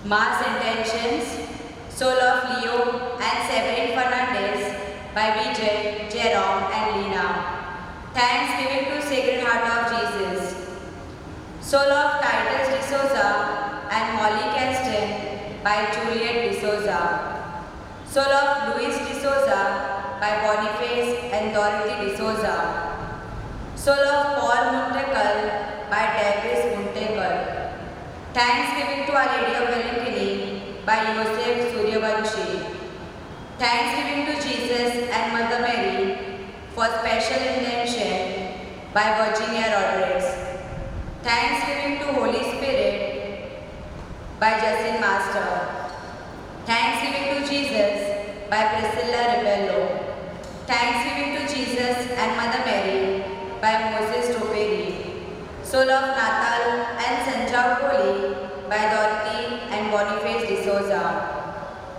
Mars Intentions, Soul of Leo and Severin Fernandez by Vijay, Jerome and Lena. Thanksgiving to Sacred Heart of Jesus. Soul of Titus D'Souza and Molly Caston by Juliet D'Souza. Soul of Luis D'Souza by Boniface and Dorothy D'Souza. Soul of Paul Muntecal by Davis Muntecal. Thanksgiving to Our Lady of Valentini by Yosef Suryavanshi. Thanksgiving to Jesus and Mother Mary for special intention by Virginia Rodriguez. Thanksgiving to Holy Spirit by Justin Master. Thanksgiving to Jesus by Priscilla Rebello. Thanksgiving to Jesus and Mother Mary by Moses Toperi. Soul of Natal and Sanja Kohli by Dorothy and Boniface D'Souza.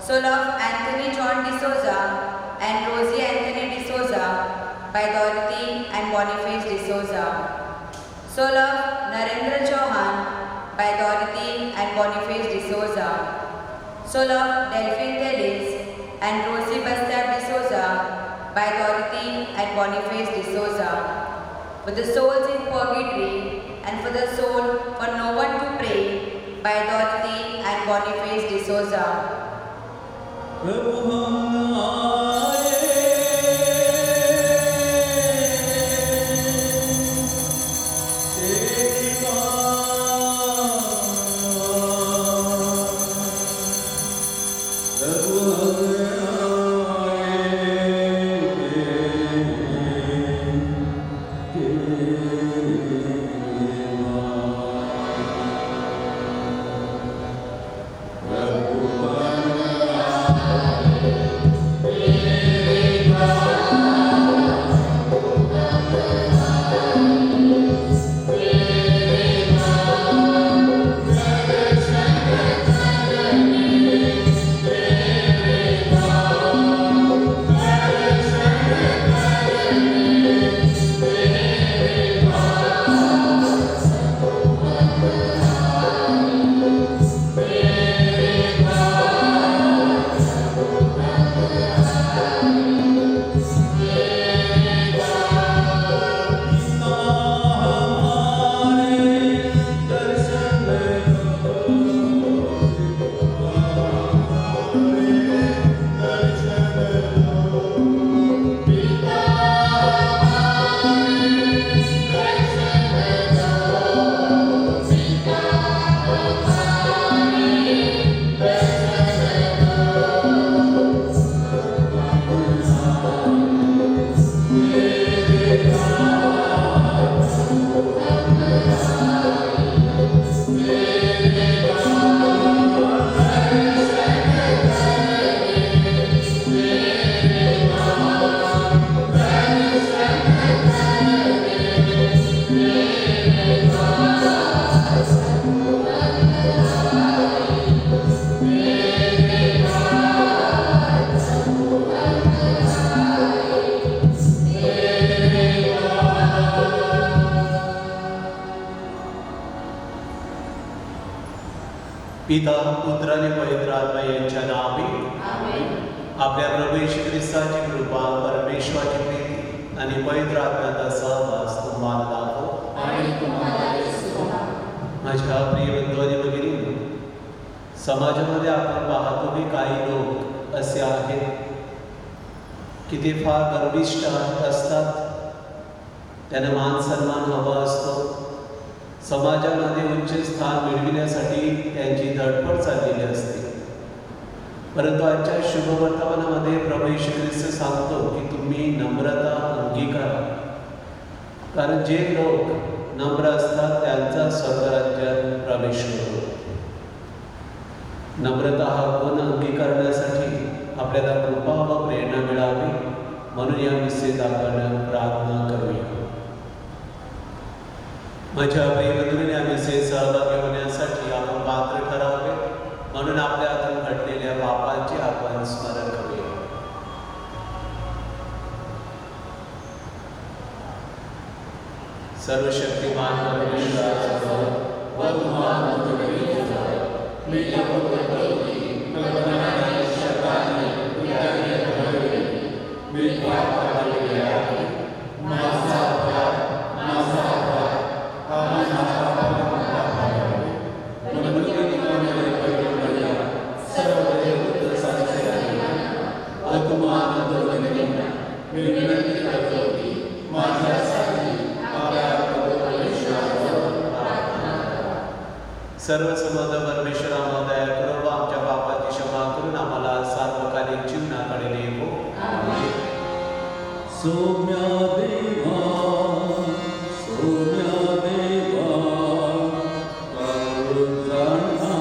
Soul of Anthony John D'Souza and Rosie Anthony D'Souza by Dorothy and Boniface D'Souza. Soul of Narendra Chauhan by Dorothy and Boniface D'Souza. Soul of Delphine Tellis and Rosie Bastard D'Souza by Dorothy and Boniface D'Souza. For the souls in purgatory and for the soul for no one to pray by Dorothy and Boniface D'Souza. पिता पुत्र आणि पवित्र आत्मा यांच्या नावे आपल्या प्रभू येशू ख्रिस्ताची कृपा परमेश्वराची प्रीती आणि पवित्र आत्म्याचा सहवास तुम्हाला लाभो. माझ्या प्रिय बंधू आणि भगिनी, समाजामध्ये आपण पाहतो की काही लोक असे आहेत की ते फार गर्विष्ठ असतात. त्यांना मान सन्मान हवा असतो. समाजामध्ये उच्च स्थान मिळविण्यासाठी त्यांची धडपड चाललेली असते. परंतु आजच्या शुभवर्तमानामध्ये प्रभू येशू ख्रिस्त सांगतो की तुम्ही नम्रता अंगीकारा, कारण जे लोक नम्र असतात त्यांचा स्वर्गराज्यात प्रवेश होतो. नम्रता हा गुण अंगीकारण्यासाठी आपल्याला कृपा व प्रेरणा मिळावी, म्हणून या विषयीत आपण प्रार्थना करूया. माझ्या प्रियबंधूंनी या विषयी सहभागी होण्यासाठी आपण पात्र ठरावे, म्हणून आपल्या हातून घडलेल्या पापांचे आपण स्मरण करूया. सर्वशक्तिमान परमेश्वराचा सर्व समर्थ परमेश्वरा दया करो व आमच्या पापाची क्षमा करून आम्हाला सार्वकालिक जीवनाकडे नेमो. सौम्या देवा करुण जाणा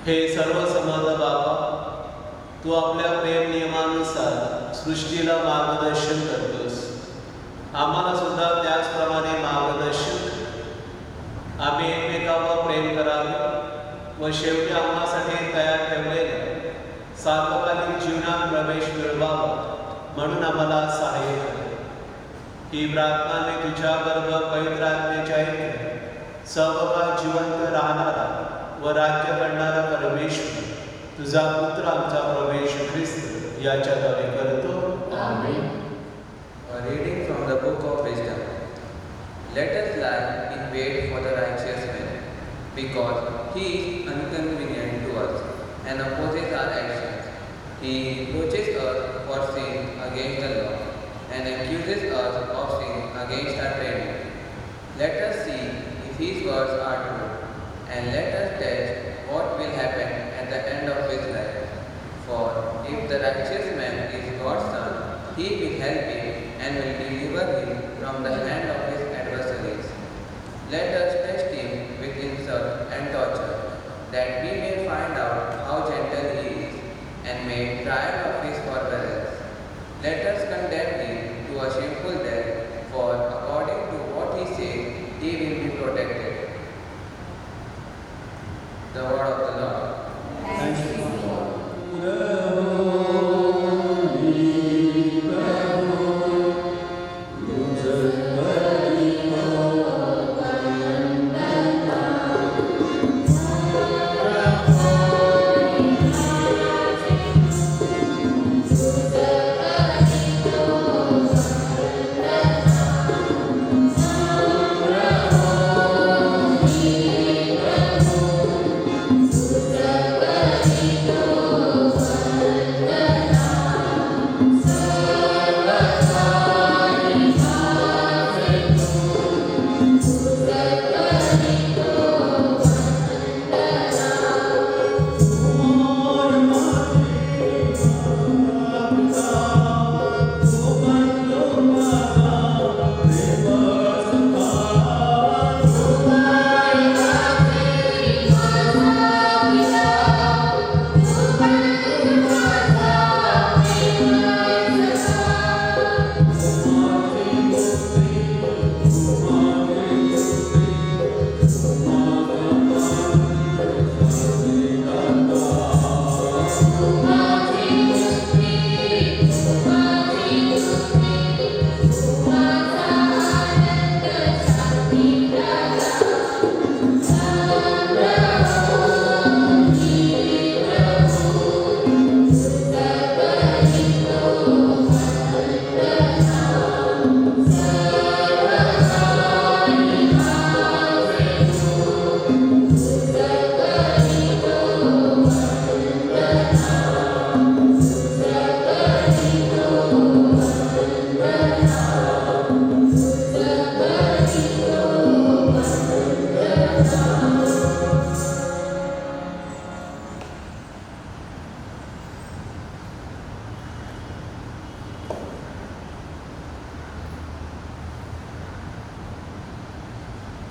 हे सर्व समर्थ बाबा, तू आपल्या प्रेम नियमानुसार सृष्टीला मार्गदर्शन करतोस. आम्हाला सुद्धा त्याचप्रमाणे मार्गदर्शन आम्ही एकमेकांवर प्रेम करावे व शेवटी आम्हासाठी तयार ठेवलेल्या सार्वकालिक जीवनात प्रवेश मिळवावा म्हणून आम्हाला सहाय्य कर. ही प्रार्थना मी तुझ्या बरोबर पवित्र आत्म्याच्या ऐक्य सर्वकाळ जिवंत राहणारा व राज्य करणारा परमेश्वर तुझा पुत्र आमचा प्रभू येशू ख्रिस्त याच्याद्वारे करतो. Amen. A reading from the book of wisdom. Let us lie in wait for the righteous man, because he is inconvenient to us and opposes our actions. He reproaches us for sin against the law and accuses us of sin against our training. Let us see if his words are true, and let us test what will happen at the end of his life. For if the righteous man is God's son, he will help him and will deliver him from the hand of his adversaries. Let us test him with insult and torture, that we may find out how gentle he is, and may trial of his forbearance. Let us condemn him to a shameful death, for according to what he says, he will be protected. The word of the Lord. Thanks be to God.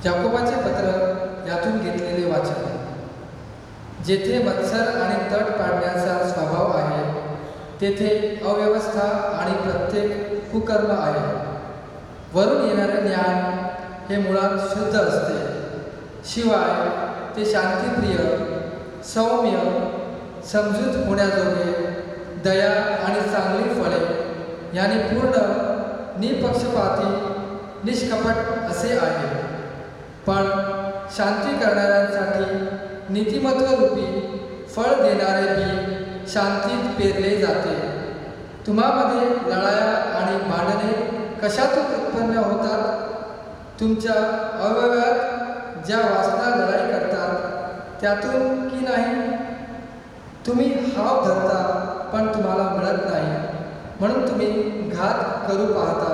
याकोबाचे पत्र यातून घेतलेले वाचन. जेथे मत्सर आणि तट पाडण्याचा स्वभाव आहे, तेथे अव्यवस्था आणि प्रत्येक कुकर्म आहे. वरून येणारे ज्ञान हे मुळात शुद्ध असते, शिवाय ते शांतिप्रिय, सौम्य, समजूत होण्याजोगे, दया आणि चांगली फळे याने पूर्ण, निपक्षपाती, निष्कपट असे आहे. पण शांती करणाऱ्यांसाठी नीतिमत्वरूपी फळ देणारे बी शांतीत पेरले जाते. तुम्हामध्ये लढाया आणि भांडणे कशातून उत्पन्न होतात? तुमच्या अवयवात ज्या वासना लढाई करतात त्यातून की नाही? तुम्ही हाव धरता पण तुम्हाला मिळत नाही, म्हणून तुम्ही घात करू पाहता.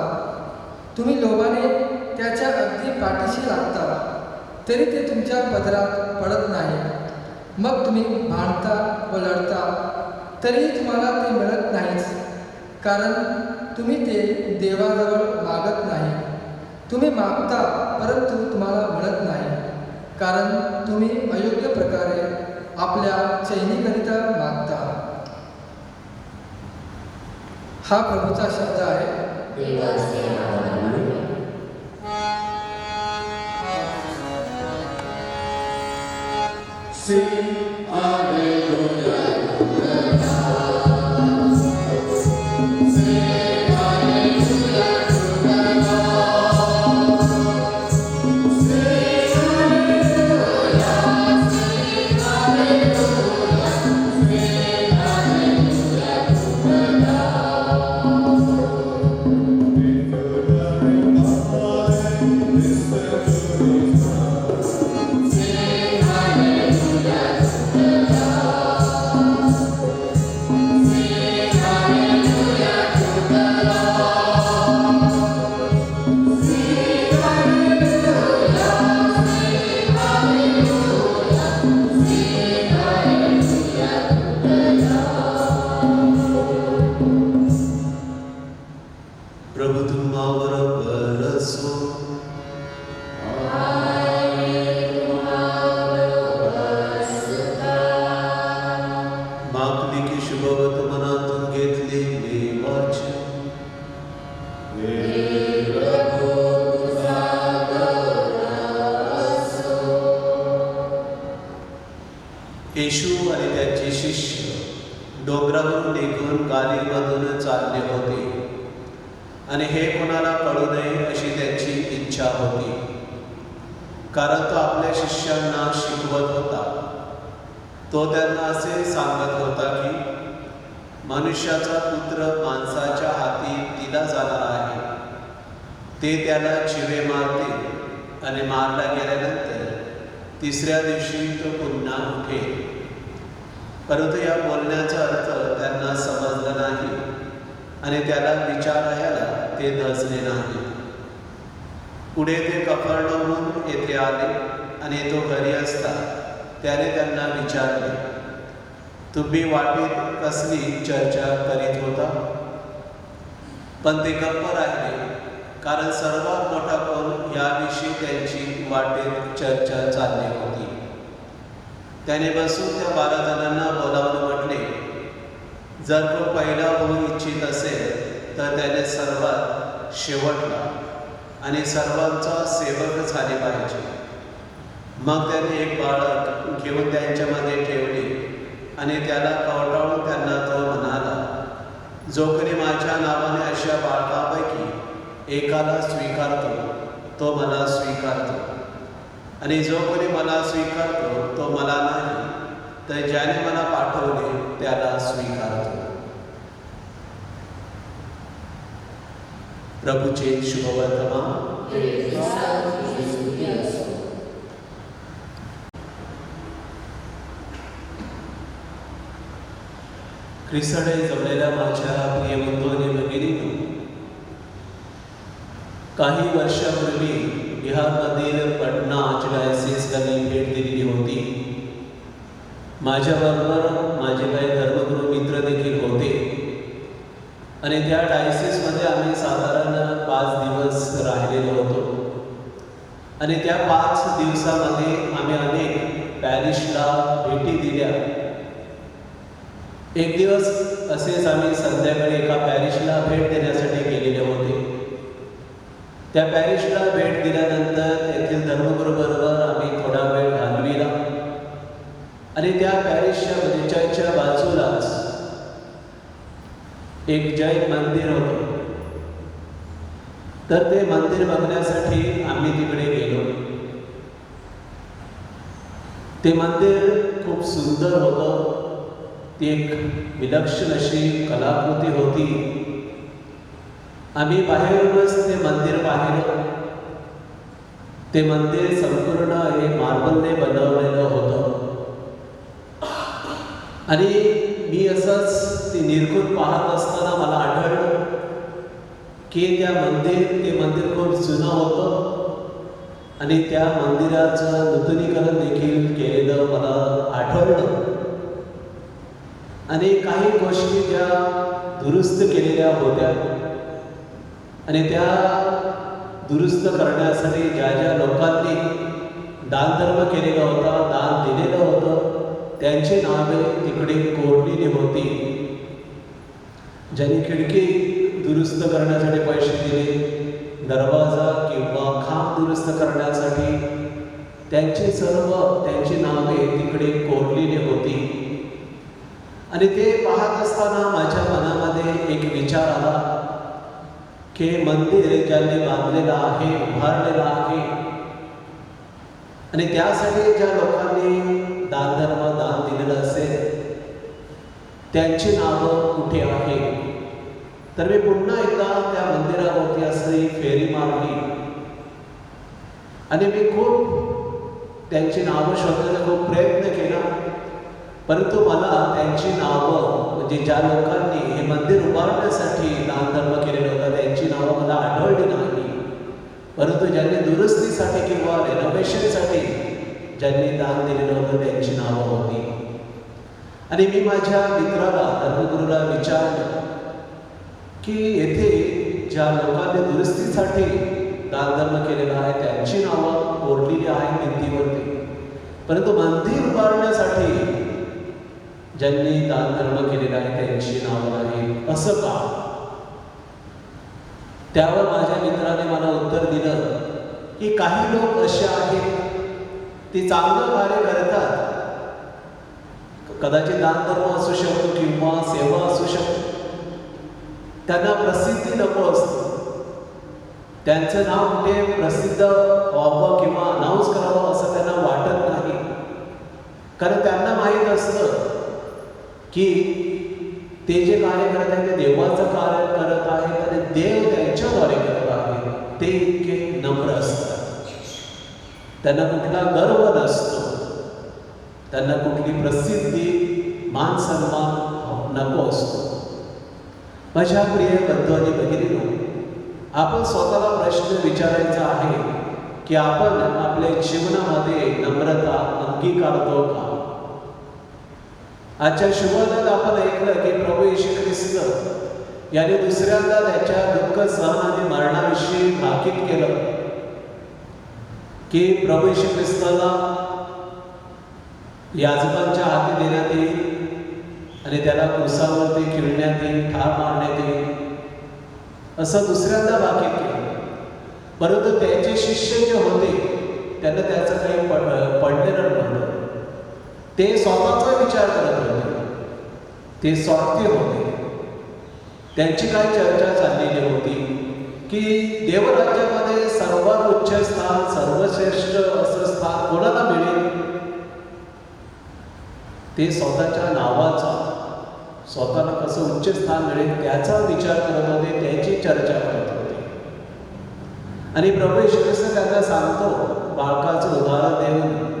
तुम्ही लोभाने त्याच्या अगदी पाठीशी लागता, तरी ते तुमच्या पदरात पडत नाही. मग तुम्ही भांडता व लढता, तरीही तुम्हाला ते मिळत नाहीच, कारण तुम्ही ते देवाजवळ मागत नाही. तुम्ही मागता परंतु तुम्हाला मिळत नाही, कारण तुम्ही अयोग्य प्रकारे आपल्या चैनीकरिता मागता. हा प्रभूचा शब्द आहे. देवाचे आभार. Sing hallelujah to the Lord. Sing hallelujah to the Lord. Sing hallelujah, sing hallelujah, sing hallelujah to the Lord. If you're hearing mine, listen to His word. Sing hallelujah to the Lord. Sing hallelujah to the Lord. Sing hallelujah, sing hallelujah, sing hallelujah to the Lord. प्रभु तुम्हावर बरसो. मागणी की शुभवत मनातून घेतलेले वाचन. येशू आणि त्याचे शिष्य डोंगरावरून निघून गालिलमधून चालले होते आणि हे कोणाला कळू नये अशी त्यांची इच्छा होती, कारण तो आपल्या शिष्यांना शिकवत होता. तो त्यांना असे सांगत होता की मनुष्याचा पुत्र माणसाच्या हाती दिला जाणार आहे. ते त्याला चिवे मारतील आणि मारला गेल्यानंतर तिसऱ्या दिवशी तो पुन्हा उठेल. परंतु या बोलण्याचा अर्थ त्यांना समजला नाही आणि त्याला विचारायला ते धजले नाही. पुढे ते कफरनहूम येथे आले आणि तो घरी असता त्याने त्यांना विचारले, तुम्ही वाटेत कसली चर्चा करीत होता? पण ते गप्प राहिले, कारण सर्वात मोठा कोण याविषयी त्यांची वाटेत चर्चा चालली होती. त्याने बसून त्या 12 जणांना बोलावून म्हटले, जर तो पहिला होऊ इच्छित असेल तर त्याने सर्वात शेवटला आणि सर्वांचा सेवक झाले पाहिजे. मग त्याने एक बाळक घेऊन त्यांच्यामध्ये ठेवले आणि त्याला कवटाळून त्यांना तो म्हणाला, जो कोणी माझ्या नावाने अशा बाळकापैकी एकाला स्वीकारतो तो मला स्वीकारतो, आणि जो कोणी मला स्वीकारतो तो मला नाही, तर ज्याने मला पाठवले त्याला स्वीकारतो. प्रभूचे शुभवर्तमान. ख्रिस्ताने जमलेल्या माझ्या प्रिय बंधू आणि भगिनींनो, काही वर्षापूर्वी बिहारमधील पटना आर्चडायसिसला मी भेट दिलेली होती. माझ्याबरोबर माझे काही धर्मगुरू मित्र देखील होते आणि त्या डायसिसमध्ये आम्ही साधारण 5 दिवस राहिलेलो होतो. आणि त्या 5 दिवसामध्ये आम्ही अनेक पॅरिशला भेटी दिल्या. एक दिवस असेच आम्ही संध्याकाळी एका पॅरिशला भेट देण्यासाठी गेलेले होते. त्या पॅरिशला भेट दिल्यानंतर तेथील धर्मगुरूबरोबर आम्ही थोडा वेळ घालविला आणि त्या पॅरिसच्या बगीचाच्या बाजूलाच एक जैन मंदिर होतं. तर ते मंदिर बघण्यासाठी आम्ही तिकडे गेलो. ते मंदिर खूप सुंदर होतं. ती एक विलक्षण अशी कलाकृती होती. आम्ही बाहेरूनच ते मंदिर पाहिलं. ते मंदिर संपूर्ण हे मार्बलने बनवलेलं होतं आणि मी असंच ते निरखून पाहत असताना मला आढळलं की ते मंदिर खूप जुनं होतं आणि त्या मंदिराचं नूतनीकरण देखील केलेलं मला आढळलं. आणि काही गोष्टी त्या दुरुस्त केलेल्या होत्या आणि त्या दुरुस्त करण्यासाठी ज्या ज्या लोकांनी दानधर्म केलेला होता, दान दिलेलं होतं, त्यांची नावे तिकडे कोरलेली होती. ज्यांनी खिडकी दुरुस्त करण्यासाठी पैसे दिले, दरवाजा किंवा खांब दुरुस्त करण्यासाठी त्यांची नावे तिकडे कोरलेली होती. आणि ते पाहत असताना माझ्या मनामध्ये एक विचार आला की मंदिर ज्यांनी बांधलेलं आहे, उभारलेलं आहे, आणि त्यासाठी ज्या लोकांनी दान दिलेलं असेल त्यांची नावं कुठे आहे. तर मी पुन्हा एकदा त्या मंदिरावरती असलेली फेरी मारली आणि मी खूप त्यांची नावं शोधण्याचा खूप प्रयत्न केला, परंतु मला त्यांची नावं म्हणजे ज्या लोकांनी हे मंदिर उभारण्यासाठी दानधर्म केलेलं होतं त्यांची नावं मला आढळली नाही. परंतु ज्यांनी दुरुस्तीसाठी किंवा रेनोव्हेशनसाठी ज्यांनी दान दिलेलं होतं त्यांची नावं होती. आणि मी माझ्या मित्राला धर्मगुरूला विचारलं की येथे ज्या लोकांनी दुरुस्तीसाठी दानधर्म केलेला आहे त्यांची नावं कोरलेली आहे भिंतीवरती, परंतु मंदिर उभारण्यासाठी ज्यांनी दानधर्म केलेला आहे त्यांची नावं नाही, असं का? त्यावर माझ्या मित्राने मला उत्तर दिलं की काही लोक असे आहेत ते चांगलं कार्य करतात, कदाचित दानधर्म असू शकतो किंवा सेवा असू शकतो, त्यांना प्रसिद्धी नको असते, त्यांचं नाव कुठे प्रसिद्ध व्हावं किंवा अनाऊन्स करावं असं त्यांना वाटत नाही, कारण त्यांना माहीत असतं की ते जे कार्य करत आहेत ते देवाचं कार्य करत आहेत आणि देव त्यांच्याद्वारे करत आहे. ते इतके नम्र असतात, त्यांना कुठला गर्व नसतो, त्यांना कुठली प्रसिद्धी मान सन्मान नको असतो. माझ्या प्रिय बंधू आणि भगिनींनो, आपण स्वतःला प्रश्न विचारायचा आहे की आपण आपल्या जीवनामध्ये नम्रता अंगीकारतो का? आजच्या शुभोदयात आपण ऐकलं की प्रभू येशू ख्रिस्त याने दुसऱ्यांदा त्याच्या दुःख सहन आणि मरणाविषयी भाकीत केलं की प्रभू येशू ख्रिस्ताला याजकांच्या हाती देण्यात येईल आणि त्याला क्रुसावरती खिळण्यात येईल, ठार मारण्यात येईल, असं दुसऱ्यांदा भाकीत केलं. परंतु त्याचे शिष्य जे होते त्यांना त्याचं काही पडलेलं नव्हतं. ते स्वतःचा विचार करत होते, ते स्वार्थी होते. त्यांची काय चर्चा चाललेली होती की देवराज्यामध्ये सर्वात उच्च स्थान, सर्वश्रेष्ठ असं स्थान कोणाला मिळेल? ते स्वतःच्या नावाचा, स्वतःला कसं उच्च स्थान मिळेल त्याचा विचार करत होते, त्याची चर्चा करत होते. आणि प्रभू येशू ख्रिस्त त्यांना सांगतो बाळकाचं उदाहरण देऊन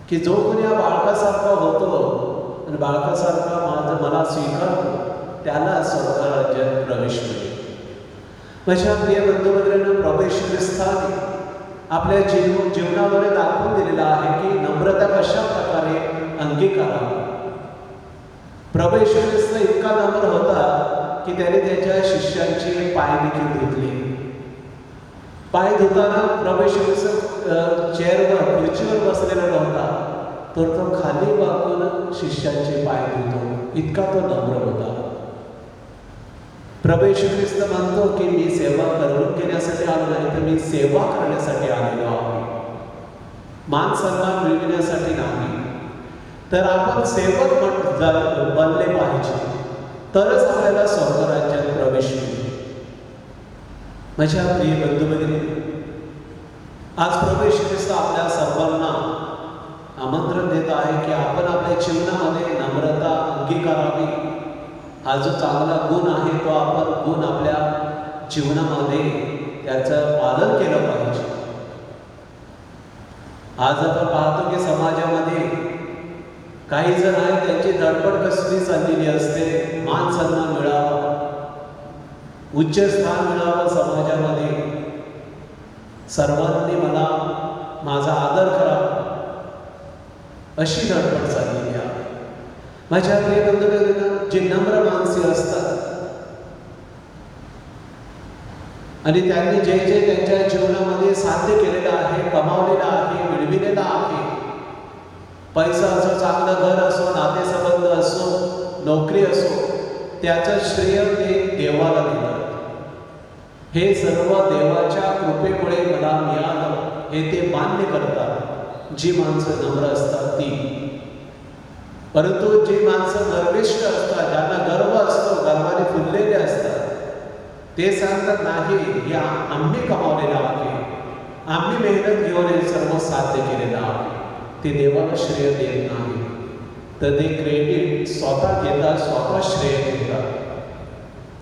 की जो कोणी या बाळकासारखा होतो आणि बाळकासारखा मला स्वीकारतो त्याला स्वर्गराज्यात प्रवेश मिळेल. माझ्या प्रिय बंधू भगिनींनो, प्रभू येशू ख्रिस्ताने आपल्या जीवनाद्वारे दाखवून दिलेला आहे की नम्रता कशा प्रकारे अंगीकारावी. प्रभू येशू ख्रिस्त इतका नम्र होता की त्याने त्याच्या शिष्यांचे पाय देखील धुतले. पाय धुताना प्रभू येशू ख्रिस्त चेअरवर, खुर्चीवर बसलेला नव्हता, तर तो खाली वाकून शिष्यांचे पाय धुतो, इतका तो नम्र होता. प्रभू येशू ख्रिस्त म्हणतो की मी सेवा करून घेण्यासाठी आलो नाही, तर मी सेवा करण्यासाठी आलेलो आहे, मान सन्मान मिळविण्यासाठी नाही. तर आपण सेवक बनले पाहिजे, तरच आपल्याला स्वर्गराज्यात प्रवेश मिळेल. माझ्या प्रिय बंधू भगिनी, आज प्रभू येशू ख्रिस्त आपल्या सर्वांना आमंत्रण देत आहे की आपण आपल्या जीवनामध्ये नम्रता अंगीकारावी. हा जो चांगला गुण आहे तो आपण गुण आपल्या जीवनामध्ये त्याचं पालन केलं पाहिजे. आज आपण पाहतो की समाजामध्ये काही जण आहेत त्यांची धडपड कसली चाललेली असते, मान सन्मान मिळावा, उच्च स्थान मिळावं समाजामध्ये, सर्वांनी मला माझा आदर करावा, अशी धडपड चाललेली आहे. माझ्या प्रिय बंधू भगिनींनो, जे नम्र माणसे असतात आणि त्यांनी जे जे त्यांच्या जीवनामध्ये साध्य केलेलं आहे, कमावलेलं आहे, मिळविलेलं आहे, पैसा असो, चांगलं घर असो, नातेसंबंध असो, नोकरी असो, त्याचं श्रेय ते देवाला देतात. हे सर्व देवाच्या कृपेमुळे मला मिळालं, हे ते मान्य करतात जी माणसं नम्र असतात ती. परंतु जी माणसं गर्विष्ठ असतात, ज्यांना गर्व असतो, गर्वाने फुललेले असतात, ते सांगतात नाही, हे आम्ही कमावलेलं आहे, आम्ही मेहनत घेऊन हे सर्व साध्य केलेलं आहे. ते देवाला श्रेय देत नाही, तर ते क्रेडिट स्वतः घेतात, स्वतः श्रेय घेतात,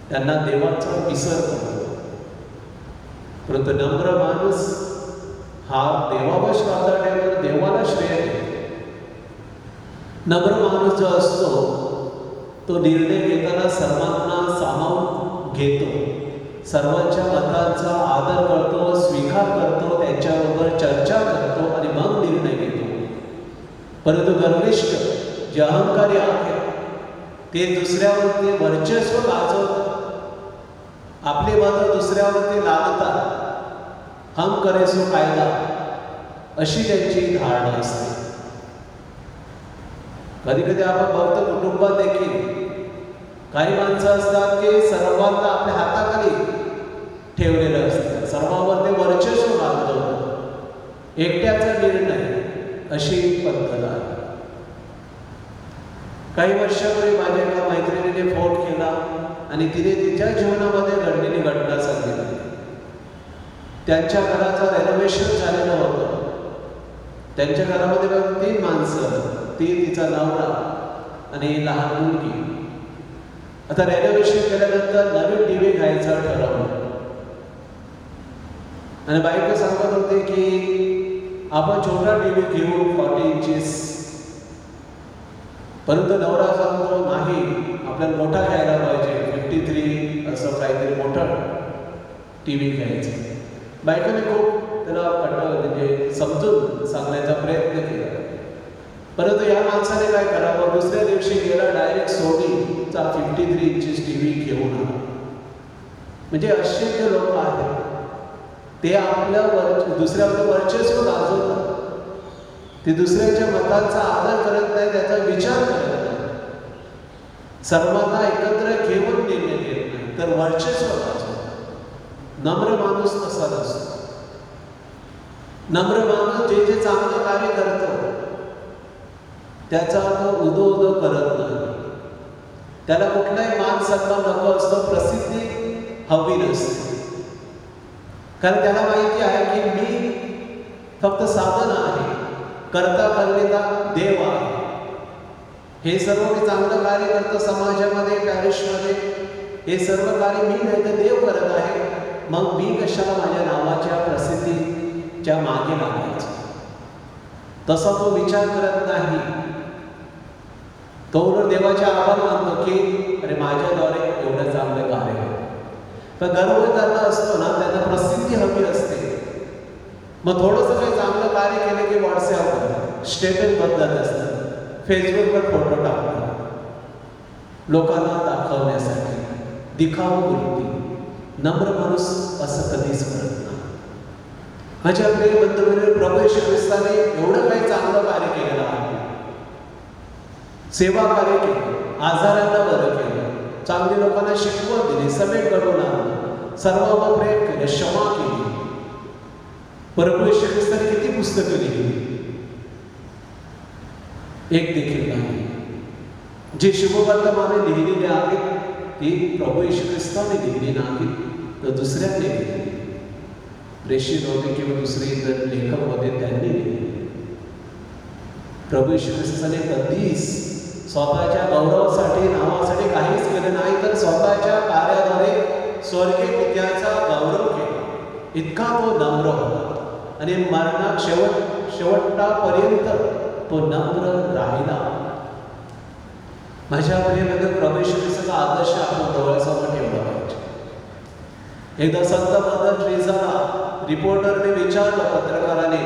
त्यांना देवाचा विसर पडतो. परंतु नम्र माणूस हा देवावर श्रद्धा ठेवून देवाला श्रेय देतो. नम्र माणूस जो असतो तो निर्णय घेताना सर्वांना सामावून घेतो, सर्वांच्या मतांचा आदर करतो, स्वीकार करतो, त्यांच्याबरोबर चर्चा करतो आणि मग निर्णय घेतो. परंतु गर्विष्ठ जे अहंकारी आहेत ते दुसऱ्यावरती वर्चस्व गाजवतात, आपले मत दुसऱ्यावरती लादतात, हम करे सो कायदा अशी त्यांची धारणा असते. कधी कधी आपण बघतो कुटुंबात देखील काही माणसं असतात की सर्वांना आपल्या हाताखाली ठेवलेलं असतं, सर्वांवर ते वर्चस्व गाजवतात, एकट्याचा निर्णय अशी पद्धत आहे. काही वर्षापूर्वी माझ्या एका मैत्रिणीने फोन केला आणि तिने तिच्या जीवनामध्ये घडलेली घटना सांगितली. त्यांच्या घराचं रेनोव्हेशन झालेलं होतं. त्यांच्या घरामध्ये 3 माणसं, ती तिचा नवरा आणि लहान मुलगी. आता रेनोव्हेशन केल्यानंतर नवीन टीव्ही घ्यायचा ठरवलं आणि बायको सांगत होते की आपण छोटा टीव्ही घेऊ 40 इंचेस. परंतु नवरा सांगतो नाही, आपल्याला मोठा घ्यायला पाहिजे, 53 असं काहीतरी मोठा टीव्ही घ्यायचं. बायकोने खूप त्याला म्हणजे समजून सांगण्याचा प्रयत्न केला. परंतु या माणसाने काय करावं, दुसऱ्या दिवशी गेला डायरेक्ट सोनीचा 53 इंचेस टीव्ही घेऊन आला. म्हणजे असे जे लोक आहेत ते आपल्या दुसऱ्यावर वर्चस्व गाजवतात, ते दुसऱ्याच्या मतांचा आदर करत नाही, त्याचा विचार करत नाही, सर्वांना एकत्र घेऊन निर्णय घेत नाही, तर वर्चस्व गाजवतात. नम्र माणूस तसा नसतो. नम्र माणूस जे जे चांगलं कार्य करतो त्याचा तो उदो उदो करत नाही. त्याला कुठलाही मान सन्मान नको असतो, प्रसिद्धी हवी नसते. कारण त्याला माहिती आहे की मी फक्त साधन आहे, करता करलेला देव आहे. हे सर्व मी चांगलं कार्य करतो समाजामध्ये, पॅरिशमध्ये, हे सर्व कार्य मी नाही तर देव करत आहे. मग मी कशाला माझ्या नावाच्या प्रसिद्धीच्या मागे लागायचं? तसा तो विचार करत नाही. तो उलट देवाचे आभार मानतो की अरे माझ्याद्वारे एवढं चांगलं कार्य आहे. पण गर्व त्यांना असतो ना, त्यांना प्रसिद्धी हवी असते. मग थोडंसं काही चांगलं कार्य केलं की व्हॉट्सॲपवर स्टेटस बदलत असतात, फेसबुकवर फोटो टाकतात, लोकांना दाखवण्यासाठी, दिखाववृत्ती. नम्र माणूस असं कधीच करत नाही. माझ्या प्रिय बंधूंनो, प्रभू येशू ख्रिस्ताने एवढं काही चांगलं कार्य केलेलं आहे. सेवा कार्य केलं, आजारांना बरं केलं, चांगली लोकांना शिकवण दिली, समेट घडवून आणलं, सर्वांवर प्रेम केलं, क्षमा केली. प्रभू येशू ख्रिस्ताने किती पुस्तकं लिहिली? एक देखील नाही. जे शुभवर्तमाने लिहिलेले आहेत ती प्रभू येशू ख्रिस्ताने लिहिली नाही, तर दुसऱ्याने लिहिली. प्रेषित होते किंवा दुसरे इतर लेखक होते त्यांनी लिहिली. प्रभू येशू ख्रिस्ताने कधीच स्वतःच्या गौरवासाठी, नावासाठी काहीच केलं नाही, तर स्वतःच्या कार्याद्वारे स्वर्गीय पित्याचा गौरव केला. इतका तो नम्र होता आणि मरणात शेवटापर्यंत तो नम्र राहिला. माझ्या प्रिय प्रभू येशू ख्रिस्ताचा आदर्श आपण डोळ्यासमोर ठेवला पाहिजे. एकदा संत मदर ट्रेसाला रिपोर्टरने विचारलं, पत्रकाराने,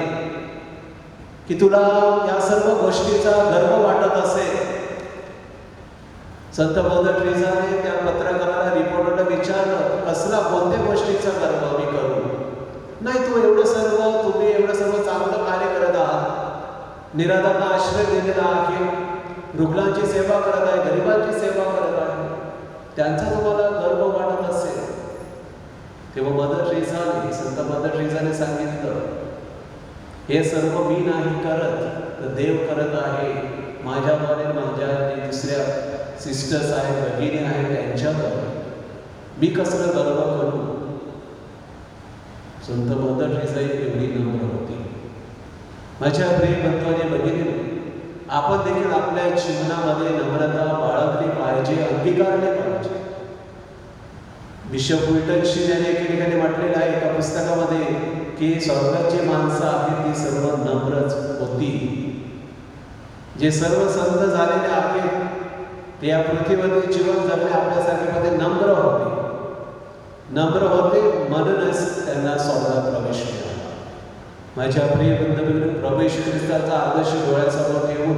की तुला या सर्व गोष्टीचा गर्व वाटत असेल? संत मदर ट्रेसाने त्या पत्रकाराला, रिपोर्टरला विचारलं, कसला, कोणत्या गोष्टीचा गर्व मी करू? नाही, तुम्ही एवढं सर्व चांगलं कार्य करत आहात, निराधारांना आश्रय दिलेला आहे, रुग्णांची सेवा करत आहे, गरिबांची सेवा करत आहे, त्यांचा तुम्हाला गर्व वाटत असेल. तेव्हा संत मदर ट्रेसाने सांगितलं हे सर्व मी नाही करत, तर देव करत आहे माझ्याद्वारे. माझ्या जे दुसऱ्या सिस्टर्स आहेत, भगिनी आहेत, त्यांच्याद्वारे मी कसलं गर्व करू. संत मदर टेरेसा एवढी नम्र होती. माझ्या प्रिय बंधू आणि भगिनी, आपण देखील आपल्या जीवनामध्ये नम्रता बाळगली पाहिजे, अंगीकारले पाहिजे. बिशप विल्टनशी यांनी एके ठिकाणी म्हटलेलं आहे एका पुस्तकामध्ये की स्वर्गाची माणसं आहेत ती सर्व नम्रच होती. जे सर्व संत झालेले आहेत ते या पृथ्वीवरती जीवन जगणे आपल्यासारखे नम्र होते. नम्र होते म्हणूनच त्यांना स्वर्गात प्रवेश मिळाला. माझ्या प्रिय बंधू, प्रभू येशू ख्रिस्ताचा आदर्श डोळ्यासमोर ठेवून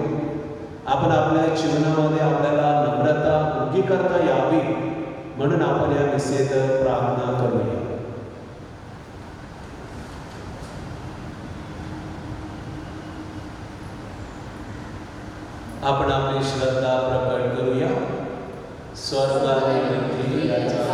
आपण आपल्या जीवनामध्ये आपल्याला नम्रता अंगीकारता यावी म्हणून आपण या मिसेत प्रार्थना करूया. आपण आपली श्रद्धा प्रकट करूया. स्वर्गाने पृथ्वी याचा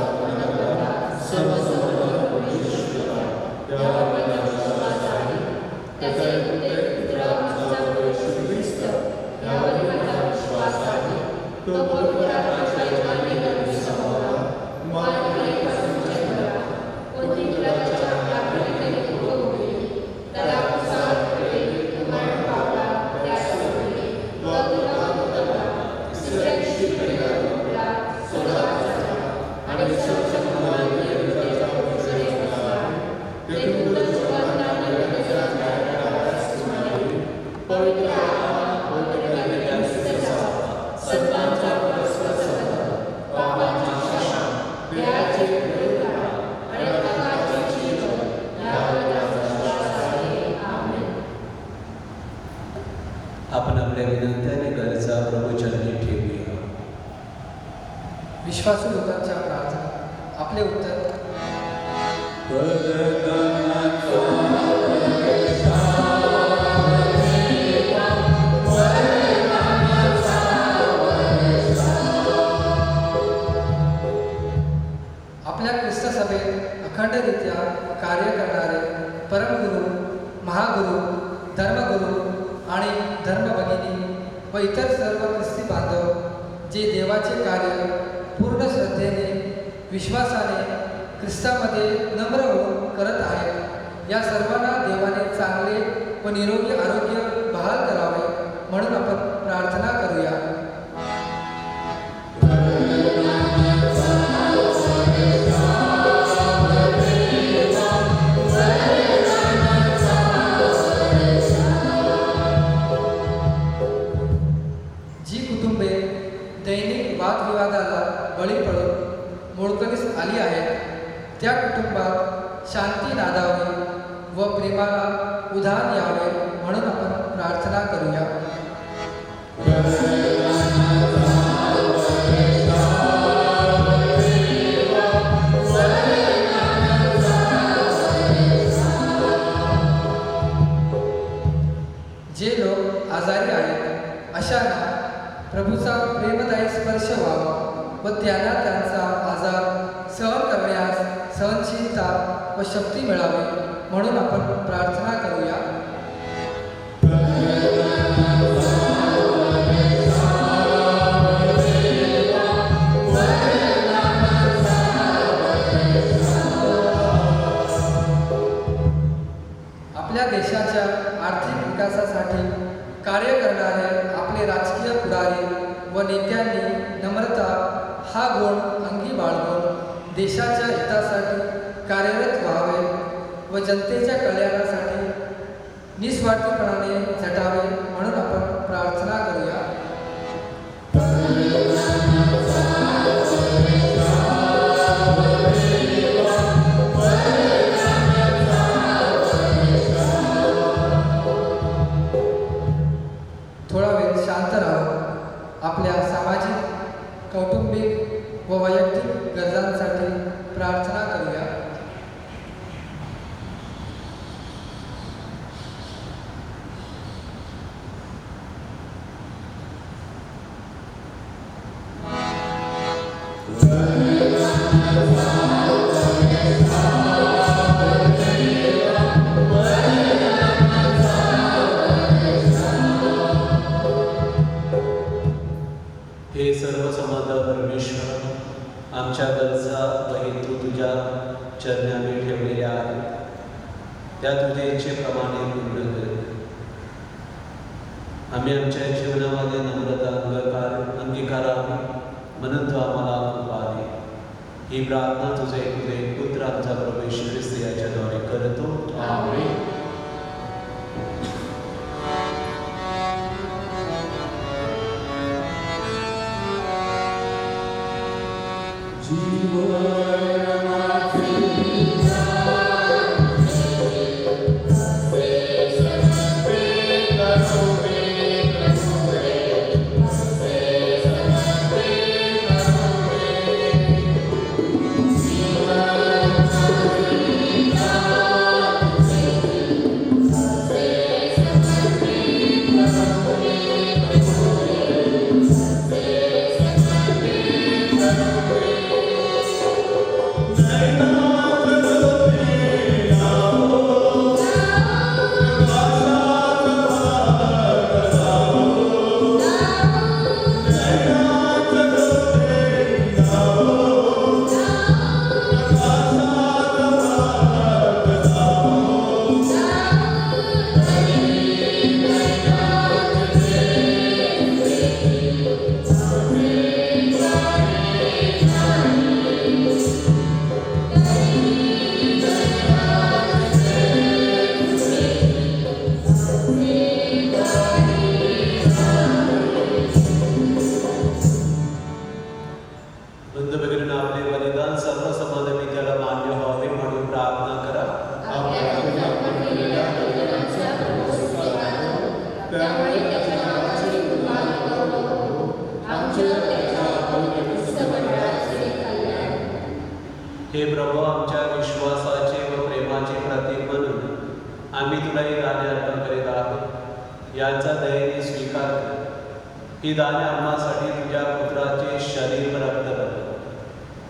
आपण आपल्या विनंत्याने गरजा प्रभूचरणी ठेवूया. विश्वासू लोकांच्या प्रार्थना. आपले उत्तर. आपल्या ख्रिस्त सभेत अखंडरित्या कार्य करणारे परमगुरू, महागुरू, धर्मगुरू आणि धर्मभगिनी व इतर सर्व ख्रिस्ती बांधव जे देवाचे कार्य पूर्ण श्रद्धेने, विश्वासाने, ख्रिस्तामध्ये नम्र होऊन करत आहेत, या सर्वांना देवाने चांगले व निरोगी आरोग्य बहाल करावे म्हणून आपण प्रार्थना करूया. दैनिक वादविवादाला बळी पडून मोडकळीस आली आहेत, त्या कुटुंबात शांती नांदावी व प्रेमाला उधाण यावे म्हणून आपण प्रार्थना करूया. जे लोक आजारी आहेत अशांना प्रभूचा प्रेमदायी स्पर्श व्हावा व त्यांना त्यांचा आजार सहन करण्यास सहनशीलता व शक्ती मिळावी म्हणून आपण प्रार्थना करूया. आपल्या देशाच्या आर्थिक विकासासाठी कार्य करणारे आपले राजकीय पुढारी व नेत्यांनी नम्रता हा गुण अंगी बाळगून देशाच्या हितासाठी कार्यरत व्हावे व जनतेच्या कल्याणासाठी निस्वार्थीपणाने झटावे म्हणून आपण प्रार्थना करूया. थोडा वेळ शांत राहून आपल्या सामाजिक, कौटुंबिक व वैयक्तिक गरजांसाठी प्रार्थना करूया. हे सर्व समर्थ परमेश्वर, आमच्या गरजा व हेतू तुझ्या चरणाने ठेवलेल्या आहेत, त्या तुझ्या इच्छेप्रमाणे पूर्ण कर. आम्ही आमच्या जीवनामध्ये नम्रता अंगीकारावी म्हणून तू आम्हाला कृपा दे. ही प्रार्थना तुझे एक पुत्र आमचा प्रभू येशू ख्रिस्त याच्याद्वारे करतो. आमेन. हे प्रभू, आमच्या विश्वासाचे व प्रेमाचे प्रतीक म्हणून आम्ही तुला ही दाने अर्पण करीत आहोत. यांचा दयेने स्वीकार कर. ही दाने आम्हासाठी तुझ्या पुत्राचे शरीर रक्त करतो.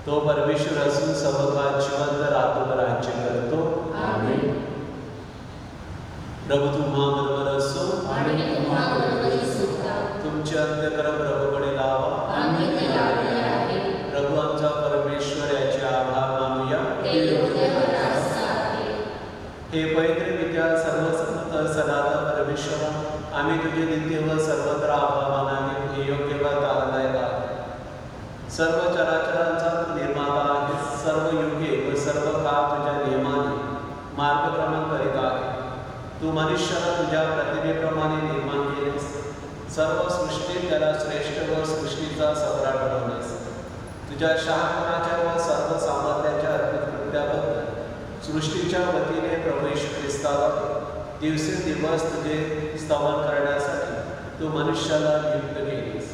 तो परमेश्वर असून सबकात जिवंत राहतो, राज्य करतो. आमेन. प्रभू तुम्हाबरोबर असो. तुमचे अंतःकरण प्रभूकडे लावा. प्रभू आमचा परमेश्वर याचे आभार मानूया. हे पवित्र पित्या, सर्वसमर्थ सदाता परमेश्वरा, आम्ही तुझे नित्य व सर्वत्र आभार मानाने हे योग्य व तारदायक आहे. सर्व चराचरांचा तू निर्माता आहे. सर्व युगे व सर्व काळ तुझ्या नियमाने मार्गक्रमण करीत आहे. तू मनुष्याला तुझ्या प्रतिमेप्रमाणे निर्माण केलेस. सर्व सृष्टीत त्याला श्रेष्ठ व सृष्टीचा सम्राट बनवलेस. तुझ्या शहापणाच्या व सर्व सामर्थ्याच्या अद्भुत कृत्याबद्दल सृष्टीच्या वतीने प्रभू येशू ख्रिस्ताला दिवसेंदिवस तुझे स्तवन करण्यासाठी तू मनुष्याला नियुक्त केलीस.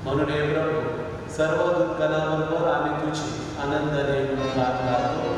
म्हणून हे प्रभू, सर्व दूतगणाबरोबर आम्ही तुझी आनंदाने गुणगान गातो.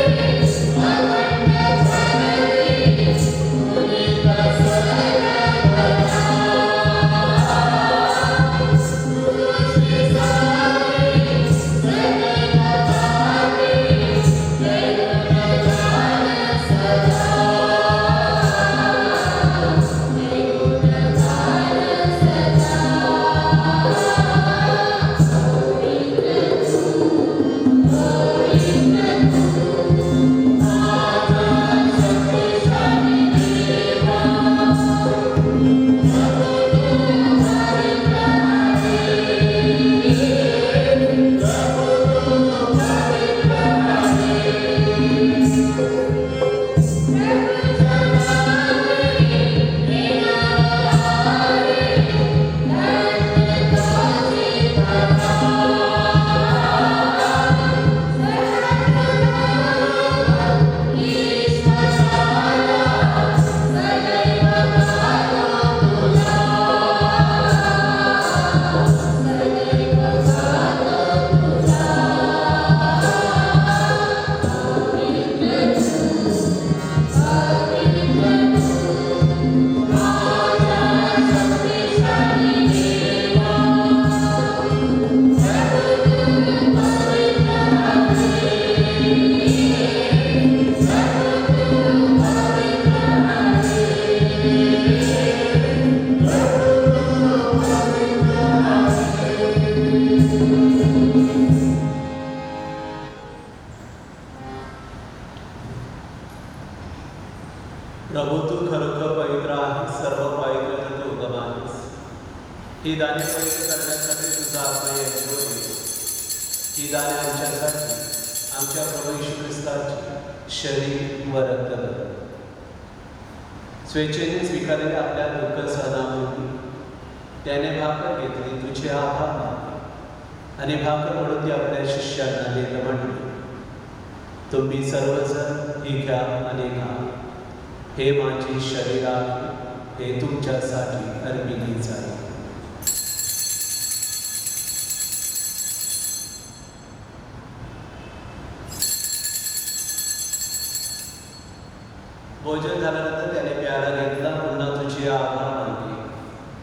Amen. निदाने आमच्यासाठी आमच्या प्रभू येशू ख्रिस्ताचे शरीर व रक्त बने. स्वेच्छेने स्वीकारलेल्या आपल्या दुःख सहनामुळे त्याने भाकर घेतली, तुझे आभार मानले आणि भाकर म्हणून ती आपल्या शिष्यांना देत म्हटली, तुम्ही सर्वजण ही घ्या आणि खा, हे माझे शरीर आहे, हे तुमच्यासाठी अर्पिली जाईल. भोजन झाल्यानंतर त्याने प्याला घेतला, पुन्हा तुझे आभार मानले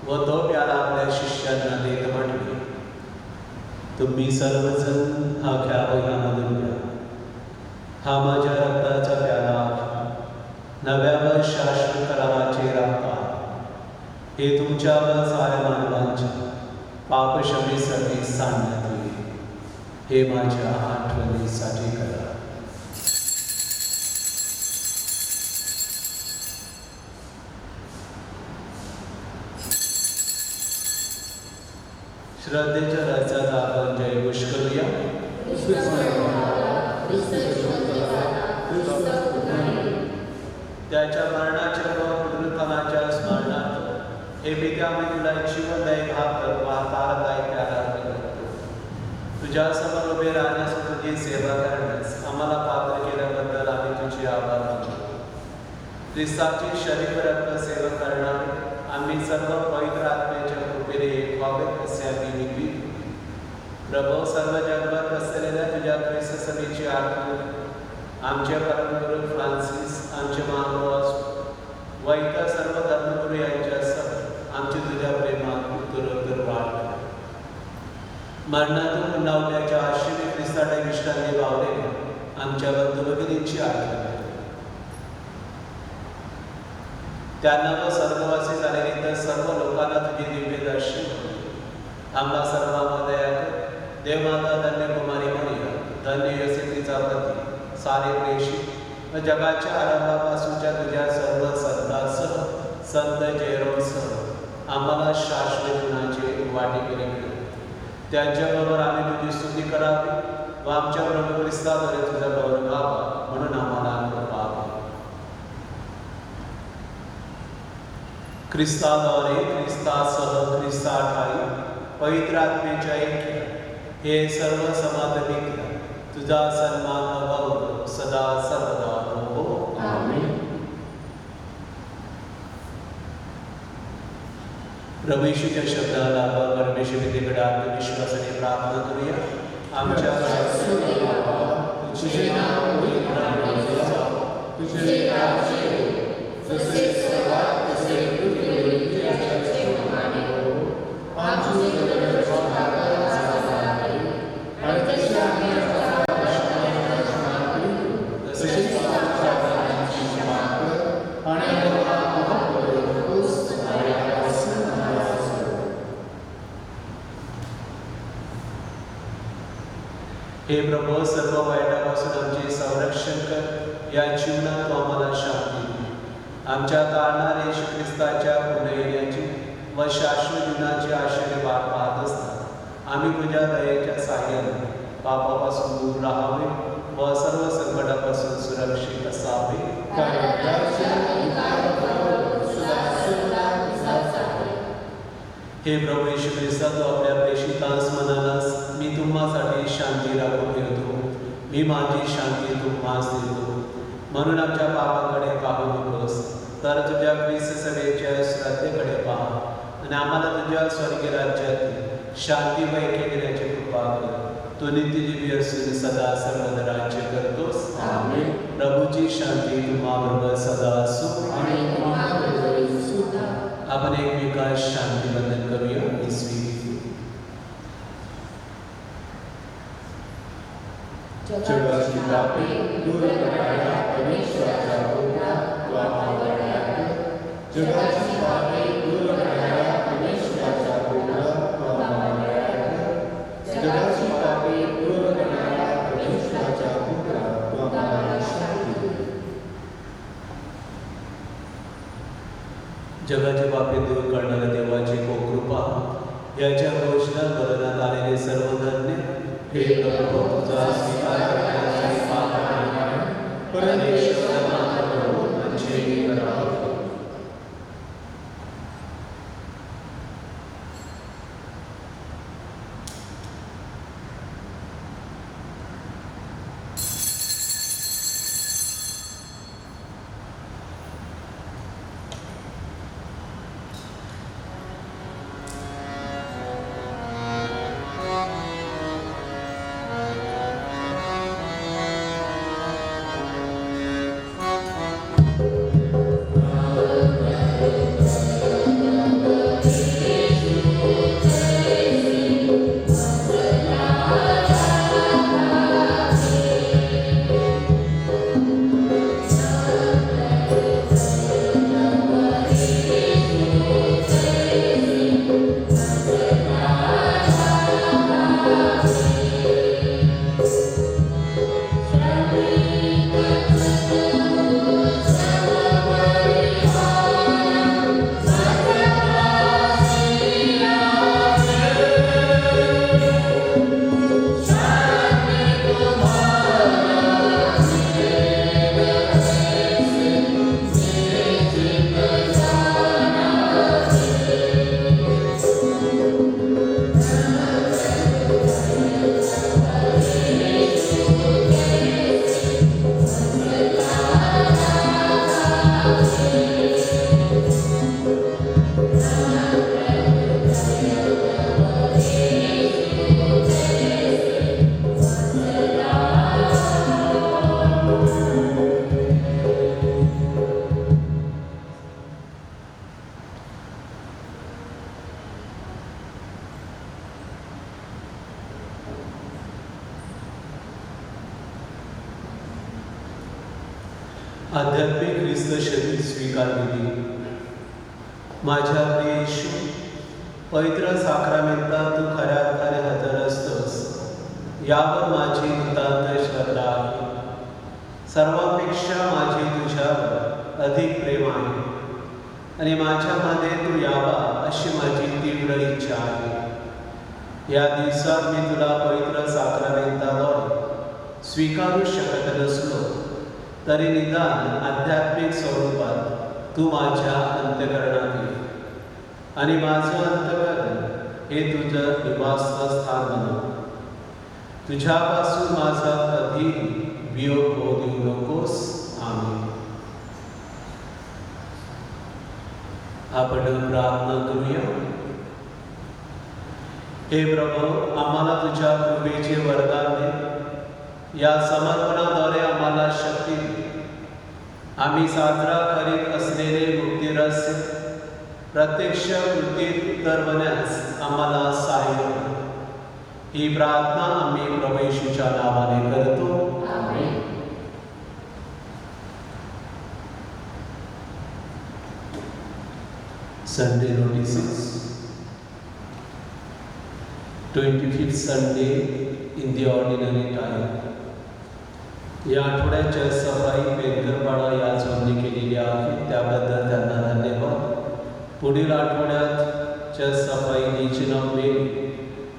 व तो प्याला आपल्या शिष्यांना देत म्हटले, तुम्ही सर्वजण हा घ्या व ह्यामधून घ्या, हा माझ्या रक्ताचा प्याला आहे, नव्या व शाश्वत कराराचे रक्त आहे, हे तुमच्या व साऱ्या मानवांच्या पापक्षमेसाठी सांडण्यात येईल, हे माझ्या आठवणीसाठी करा. श्रद्धेच्या राज्यात आपण जयघोष करूया. त्याच्या मरणाच्या व पुनरुत्थानाच्या स्मरणार्थ हे पिते आम्ही तुला जीवनदायी भाकर व आहारदायी प्याला करतो. तुझ्या समोर उभे राहण्यास व तुझी सेवा करण्यास आम्हाला पात्र केल्याबद्दल आम्ही तुझे आभार मानतो. ख्रिस्ताचे शरीर व रक्त सेवन करणारे आम्ही सर्व पवित्र आत्म्याच्या कृपेने एक व्हावेत असे आम्ही विनवितो. प्रभू, सर्व जगभर पसरलेल्या तुझ्या ख्रिस्त सभेची आठवण आमचे परमगुरू फ्रान्सिस, आमचे महानुभाव व इतर सर्व धर्मगुरू यांच्यासह आमची तुझ्या प्रेमात उत्तरोत्तर वाढ कर. मरणातून पुन्हा उठण्याच्या आशेने ख्रिस्ताच्या इष्टांनी वावलेल्या आमच्या बंधू भगिनींची आठवण कर. त्यांना व स्वर्गवासी झालेली तर सर्व लोकांना तुझे दिव्य दर्शन आम्हा सर्वांना दया कर. देवमाता धन्य कुमारी मरिया, धन्य योसेफीचा पती, सारे प्रेषित व जगाच्या आरंभापासूनच्या तुझ्या सर्व संतांसह संत जयरोमसह आम्हाला शाश्वत जीवनाचे वाटेकरी मिळो. त्यांच्याबरोबर आम्ही तुझी स्तुती करावी व आमच्या प्रभू ख्रिस्ताद्वारे तुझा गौरव व्हावा म्हणून आम्हाला कृपा कर. ख्रिस्ताद्वारे, ख्रिस्तासह, ख्रिस्ताठाई पवित्र आत्म्याच्या ऐक्य हे सर्व समाधानिक तुझा सन्मान व गौरव सदा सर्वदा हो. आमेन. प्रभू येशूच्या शब्दाला परमेश्वर पितेकडे आत्मविश्वासाने प्रार्थना करूया. आमच्या तुझे नाव पवित्र मानले जावो, तुझे राज्य येवो, जसे स्वर्गात तसे पृथ्वीवरील तुझ्याचे प्रमाणे हो. आमची दररोजची भाकर आज आम्हाला दे, आणि तशी आम्ही आमच्या अपराधांना क्षमा करू, तसेच आमच्या अपराधांची क्षमा कर, आणि आम्हाला पापात पडू नकोस, वाईटापासून आम्हाला वाचव. हे प्रभू, सर्व वाईटापासून आमचे संरक्षण कर. या जीवनात तू आम्हाला शांती दे. आमच्या तारणाऱ्या येशू ख्रिस्ताच्या पुन्हा येण्याची व शाश्वत जीवनाची आशेने वाट पाहत असतात आम्ही तुझ्या दयेच्या साह्याने पापापासून दूर राहावे व सर्व संकटापासून सुरक्षित असावे. कारण राज्य, अधिकार व गौरव तुझा सदा तुझाच आहे. हे प्रभू येशू ख्रिस्ता, तू आपल्या प्रेषितांस म्हणालास, मी तुम्हासाठी शांती राखून ठेवतो, मी माझी शांती तुम्हास देतो. म्हणून आमच्या पापाकडे पाहू नकोस, तर तुझ्या ख्रिस्त सभेच्या श्रद्धेकडे पहा आणि आम्हाला तुझ्या स्वर्गीय राज्यात शांती व ऐक्य देण्याची कृपा कर. तू नित्य जीवी असून सदा सर्वदा राज्य करतोस. आमेन. प्रभूची शांती तुम्हाबरोबर सदा असो. आणि तुम्हाबरोबरही सुद्धा. आपण एकमेकास शांती बंधन करूया. जगाची पापे दूर करणाऱ्या परमेश्वराच्या कृपा तू आम्हावर दया कर. जगाची पापे दूर करणाऱ्या परमेश्वराच्या कृपा तू आम्हावर दया कर. जगाची पापे दूर करणाऱ्या परमेश्वराच्या कृपा तू आम्हाला शांती दे. जगाचे पापे दूर करणाऱ्या देवाची कृपा, याच्या घोषणा करण्यात आलेले सर्व धन्य हे प्रभो तुझा स्वीकार करण्यासाठी पात्र आहे, परमेश्वर माझा प्रभू म्हणजे मी करावं. आध्यात्मिक ख्रिस्त शरीर स्वीकारलेली माझ्या प्रिय येशू, पवित्र साक्रामेंटात तू खऱ्या अर्थाने हजर असतोस यावर माझी नितांत श्रद्धा आहे. सर्वांपेक्षा माझे तुझ्यावर अधिक प्रेम आहे आणि माझ्यामध्ये तू यावा अशी माझी तीव्र इच्छा आहे. या दिवसात मी तुला पवित्र साक्रामेंटाद्वारे स्वीकारू शकत नसलो तरी निदान आध्यात्मिक स्वरूपात तू माझ्या अंतःकरणात ये आणि माझं अंतःकरण हे तुझं निवासस्थान बनव. तुझ्यापासून माझा कधी वियोग होऊ देऊ नकोस. आमेन. आपण प्रार्थना करूया. हे प्रभू, आम्हाला तुझ्या कृपेचे वरदान दे. या समर्पणाद्वारे आम्हाला शक्ती दे. आम्ही साजरा करीत असलेले मुक्तिरहस्य प्रत्यक्ष कृतीत उतरवण्यास आम्हाला सहाय्य कर. ही प्रार्थना आम्ही प्रभू येशूच्या नावाने करतो. आमेन. Sunday notices. 25th Sunday in the ordinary time. या आठवड्याच्या सफाई पेनकरपाडा या जोडणी केलेली आहे, त्याबद्दल त्यांना धन्यवाद. पुढील आठवड्यात सफाई लीजन ऑफ मेरी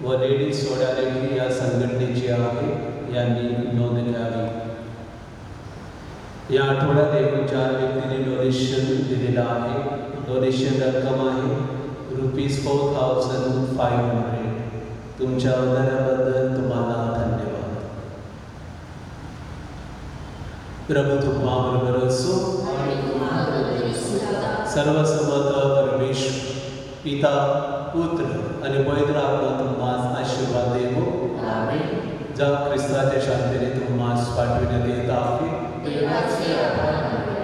व लेडीज सोडालेखी या संघटनेची आहे, यांनी नोंद घ्यावी. या आठवड्यात एकूण 4 व्यक्तींनी डोनेशन दिलेलं आहे. डोनेशन रक्कम आहे ₹4,500. तुमच्या आदराबद्दल तुम्हाला धन्यवाद. प्रभू तुम्हाबरोबर असो. सर्वसमर्थ परमेश्वर पिता, पुत्र आणि पवित्र आत्मा तुम्हास आशीर्वाद देवो. आमेन. ज्या ख्रिस्ताच्या शांतीने तुम्हास पाठविण्यात येत आहे, देवाचे आभार मानूया.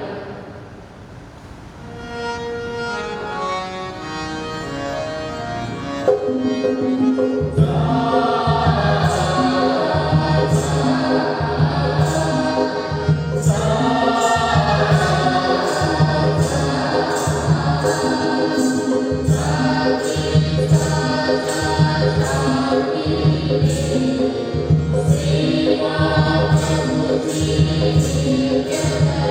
Thank you.